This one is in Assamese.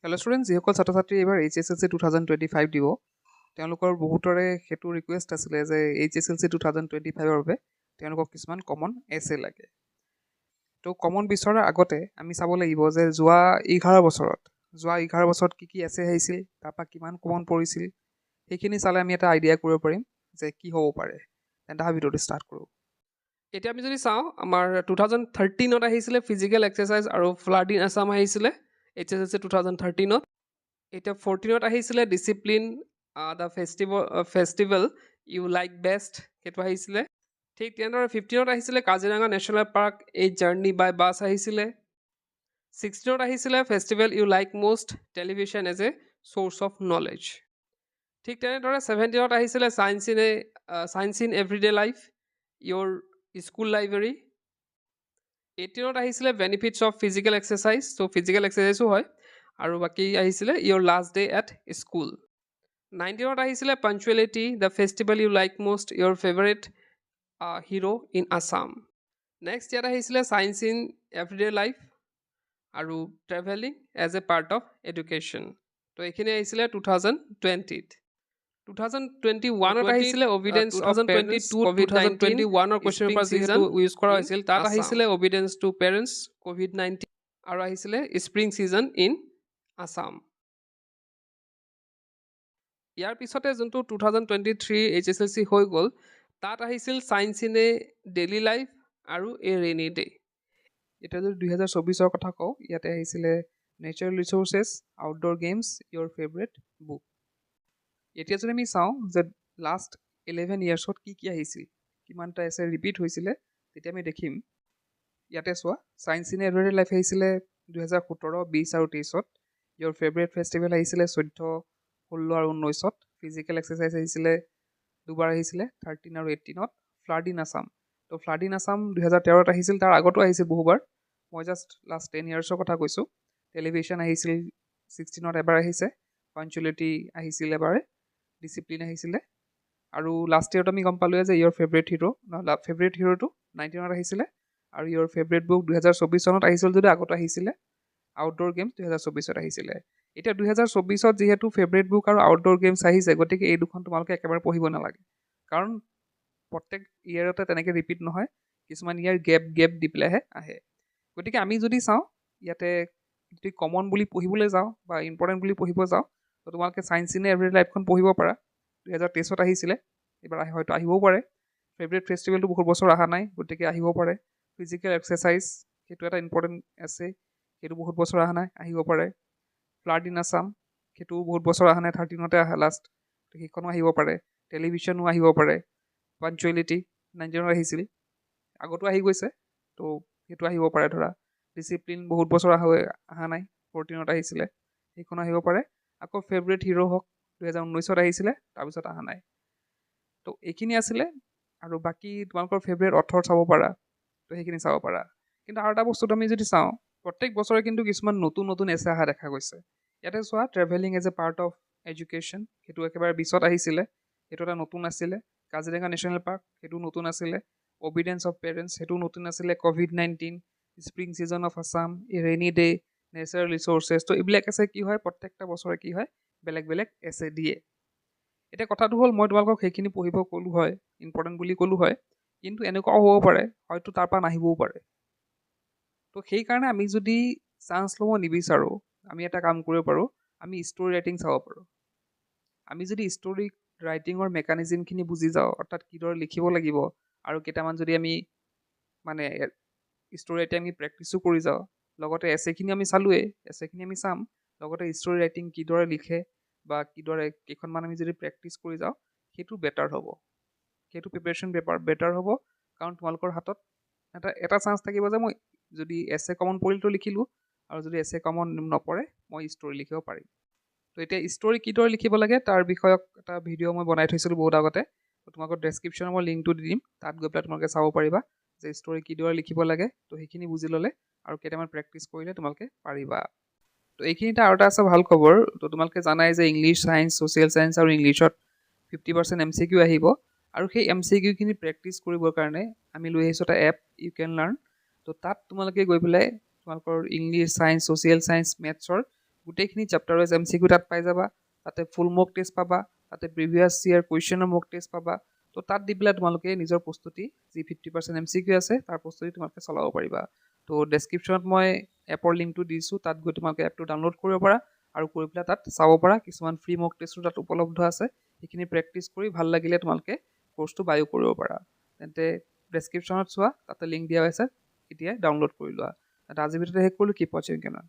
হেল্ল' ষ্টুডেণ্ট, যিসকল ছাত্ৰ ছাত্ৰী এইবাৰ HSLC 2025 দিব, তেওঁলোকৰ বহুতৰে সেইটো ৰিকুৱেষ্ট আছিলে যে HSLC 2025ৰ বাবে তেওঁলোকক কিছুমান কমন এছে লাগে। তো কমন বিচৰাৰ আগতে আমি চাব লাগিব যে যোৱা 11 বছৰত কি এছে আহিছিল, তাৰপৰা কিমান কমন পৰিছিল, সেইখিনি চালে আমি এটা আইডিয়া কৰিব পাৰিম যে কি হ'ব পাৰে। তেন্তে ভিডিঅ'টো ষ্টাৰ্ট কৰোঁ। এতিয়া আমি যদি চাওঁ, আমাৰ 2013ত আহিছিলে ফিজিকেল এক্সাৰচাইজ আৰু ফ্লাড ইন আছাম আহিছিলে HSLC 2013ত। এতিয়া 14ত আহিছিলে discipline the festival you like best, সেইটো আহিছিলে। ঠিক তেনেদৰে 15ত আহিছিলে Kaziranga national park a journey by bus আহিছিলে। 16ত আহিছিলে festival you like most television as a source of knowledge. ঠিক তেনেদৰে 17ত আহিছিলে science in everyday life your school library. 18ত আহিছিলে benefits of physical exercise, so' physical এক্সাৰচাইজো হয়। আৰু বাকী আহিছিলে your last day at school. 19ত আহিছিলে punctuality the festival you like most your favourite hero' in Assam. Next ইয়াত আহিছিলে চায়েন্স ইন এভৰিডে লাইফ আৰু travelling as a part of education. তো এইখিনি আহিছিলে 2020ত। 2021ত আহিছিলে obedience of parents COVID-19 question paper যিহেতু ইউজ কৰা হৈছিল, তাত আহিছিলে অভিডেন্স টু পেৰেণ্টছ COVID-19 আৰু আহিছিলে স্প্ৰিং ছিজন ইন আছাম। ইয়াৰ পিছতে যোনটো 2023 HSLC হৈ গ'ল, তাত আহিছিল science in a daily life আৰু এ ৰেইনি ডে। এতিয়া যদি 2024ৰ কথা কওঁ, ইয়াতে আহিছিলে natural resources, outdoor games, your favourite book. এতিয়া যদি আমি চাওঁ যে লাষ্ট 11 ইয়াৰ্ছত কি আহিছিল, কিমানটা এছে ৰিপিট হৈছিলে, তেতিয়া আমি দেখিম ইয়াতে চোৱা চায়েন্স ইন এভৰিডে লাইফ আহিছিলে 2017, 20 আৰু 23ত। ইয়'ৰ ফেভৰেট ফেষ্টিভেল আহিছিলে 14, 16 আৰু 19ত। ফিজিকেল এক্সাৰচাইজ আহিছিলে দুবাৰ আহিছিলে 13 আৰু 18ত। ফ্লাড ইন আছাম, তো ফ্লাড ইন আছাম 2013ত আহিছিল, তাৰ আগতো আহিছিল বহুবাৰ, মই জাষ্ট লাষ্ট 10 ইয়াৰ্ছৰ কথা কৈছোঁ। টেলিভিশ্যন আহিছিল 16ত এবাৰ আহিছে, পাঞ্চুৱেলিটি আহিছিল এবাৰে, ডিচিপ্লিন আহিছিলে। আৰু লাষ্ট ইয়েৰত আমি গম পালোঁৱে যে ইয়'ৰ ফেভৰেট হিৰ'টো 19ত আহিছিলে। আৰু ইয়'ৰ ফেভৰেট বুক 2024 চনত আহিছিল, যদি আগত আহিছিলে আউটডোৰ গেমছ 2024ত আহিছিলে। এতিয়া 2024ত যিহেতু ফেভৰেট বুক আৰু আউটডোৰ গেমছ আহিছে, গতিকে এই দুখন তোমালোকে একেবাৰে পঢ়িব নালাগে, কাৰণ প্ৰত্যেক ইয়েৰতে তেনেকৈ ৰিপিট নহয়, কিছুমান ইয়াৰ গেপ দি পেলাইহে আহে। গতিকে আমি যদি চাওঁ ইয়াতে যদি কমন বুলি পঢ়িবলৈ যাওঁ বা ইম্পৰ্টেণ্ট বুলি পঢ়িব যাওঁ, তো তোমালোকে চায়েন্স ইন এভৰিডে লাইফখন পঢ়িব পাৰা। 2023ত আহিছিলে, এইবাৰ হয়তো আহিবও পাৰে। ফেভৰেট ফেষ্টিভেলটো বহুত বছৰ অহা নাই, গতিকে আহিব পাৰে। ফিজিকেল এক্সাৰচাইজ, সেইটো এটা ইম্পৰ্টেণ্ট আছে, সেইটো বহুত বছৰ অহা নাই, আহিব পাৰে। ফ্লাড ইন আছাম, সেইটো বহুত বছৰ অহা নাই, 13তে আহা লাষ্ট, তো সেইখনো আহিব পাৰে। টেলিভিশ্যনো আহিব পাৰে। পাঞ্চুৱেলিটি 19ত আহিছিল, আগতো আহি গৈছে, তো সেইটো আহিব পাৰে ধৰা। ডিচিপ্লিন বহুত বছৰ অহা নাই, 14ত আহিছিলে, সেইখন আহিব পাৰে। আকৌ ফেভৰেট হিৰ' হওক 2019ত আহিছিলে, তাৰপিছত অহা নাই। তো এইখিনি আছিলে, আৰু বাকী তোমালোকৰ ফেভৰেট অথৰ চাব পাৰা, তো সেইখিনি চাব পাৰা। কিন্তু আৰু এটা বস্তুটো আমি যদি চাওঁ, প্ৰত্যেক বছৰে কিন্তু কিছুমান নতুন এছে অহা দেখা গৈছে। ইয়াতে চোৱা travelling as a part of education, সেইটো একেবাৰে 20ত আহিছিলে, সেইটো এটা নতুন আছিলে। কাজিৰঙা নেশ্যনেল পাৰ্ক, সেইটো নতুন আছিলে। অবিডেন্স অফ পেৰেণ্টছ, সেইটো নতুন আছিলে। COVID-19, spring season of Assam, rainy day, natural resources, তো এইবিলাক আছে কি হয়, প্ৰত্যেকটা বছৰে কি হয়, বেলেগ এছে দিয়ে। এতিয়া কথাটো হ'ল, মই তোমালোকক সেইখিনি পঢ়িব ক'লোঁ হয়, ইম্পৰ্টেণ্ট বুলি ক'লোঁ হয়, কিন্তু এনেকুৱাও হ'ব পাৰে হয়তো তাৰ পৰা নাহিবও পাৰে। তো সেইকাৰণে আমি যদি চান্স ল'ব নিবিচাৰোঁ, আমি এটা কাম কৰিব পাৰোঁ, আমি ষ্টৰি ৰাইটিং চাব পাৰোঁ। আমি যদি ষ্টৰি ৰাইটিঙৰ মেকানিজিমখিনি বুজি যাওঁ, অৰ্থাৎ কিদৰে লিখিব লাগিব, আৰু কেইটামান যদি আমি মানে ষ্টৰি ৰাইটিং আমি প্ৰেক্টিছো কৰি যাওঁ, লগতে এছেখিনি আমি চালোৱেই, এছেখিনি আমি চাম, লগতে ষ্টৰি ৰাইটিং কিদৰে লিখে বা কিদৰে কেইখনমান আমি যদি প্ৰেক্টিছ কৰি যাওঁ, সেইটো বেটাৰ হ'ব, সেইটো প্ৰিপেৰেশ্যন বেটাৰ হ'ব। কাৰণ তোমালোকৰ হাতত এটা চান্স থাকিব যে মই যদি এছে কমন পৰিলটো লিখিলোঁ, আৰু যদি এছে কমন নপৰে মই ষ্টৰি লিখিব পাৰিম। তো এতিয়া ষ্টৰি কিদৰে লিখিব লাগে তাৰ বিষয়ক এটা ভিডিঅ' মই বনাই থৈছিলোঁ বহুত আগতে, তোমালোকৰ ডেছক্ৰিপশ্যনত মই লিংকটো দি দিম, তাত গৈ পেলাই তোমালোকে চাব পাৰিবা যে ষ্টৰি কিদৰে লিখিব লাগে। তো সেইখিনি বুজি ল'লে আৰু কেইটামান প্ৰেক্টিছ কৰিলে তোমালোকে পাৰিবা। তো এইখিনিতে আৰু এটা আছে ভাল খবৰ, তো তোমালোকে জানাই যে ইংলিছ, ছায়েন্স, ছ'চিয়েল ছায়েন্স আৰু ইংলিছত 50% MCQ আহিব, আৰু সেই MCQখিনি প্ৰেক্টিছ কৰিবৰ কাৰণে আমি লৈ আহিছোঁ এটা এপ, ইউ কেন লাৰ্ণ। তো তাত তোমালোকে গৈ পেলাই তোমালোকৰ ইংলিছ, ছায়েন্স, ছ'চিয়েল ছায়েন্স, মেথছৰ গোটেইখিনি চেপ্টাৰ ৱাইজ MCQ তাত পাই যাবা, তাতে ফুল মক টেষ্ট পাবা, তাতে প্ৰিভিয়াছ ইয়াৰ কুৱেশ্যনৰ মক টেষ্ট পাবা। তো তাত দি পেলাই তোমালোকে নিজৰ প্ৰস্তুতি যি 50% MCQ আছে তাৰ প্ৰস্তুতি তোমালোকে চলাব পাৰিবা। তো ডেছক্ৰিপশ্যনত মই এপৰ লিংকটো দিছোঁ, তাত গৈ তোমালোকে এপটো ডাউনলোড কৰিব পাৰা আৰু কৰি পেলাই তাত চাব পাৰা। কিছুমান ফ্ৰী মক টেষ্টো তাত উপলব্ধ আছে, সেইখিনি প্ৰেক্টিচ কৰি ভাল লাগিলে তোমালোকে কোৰ্চটো বায়ো কৰিব পাৰা। তেন্তে ডেছক্ৰিপশ্যনত চোৱা, তাতে লিংক দিয়া হৈছে, এতিয়াই ডাউনলোড কৰি লোৱা। আজিৰ ভিডিঅ'টো শেষ কৰিলোঁ। কিপ ৱাচিং কেনন।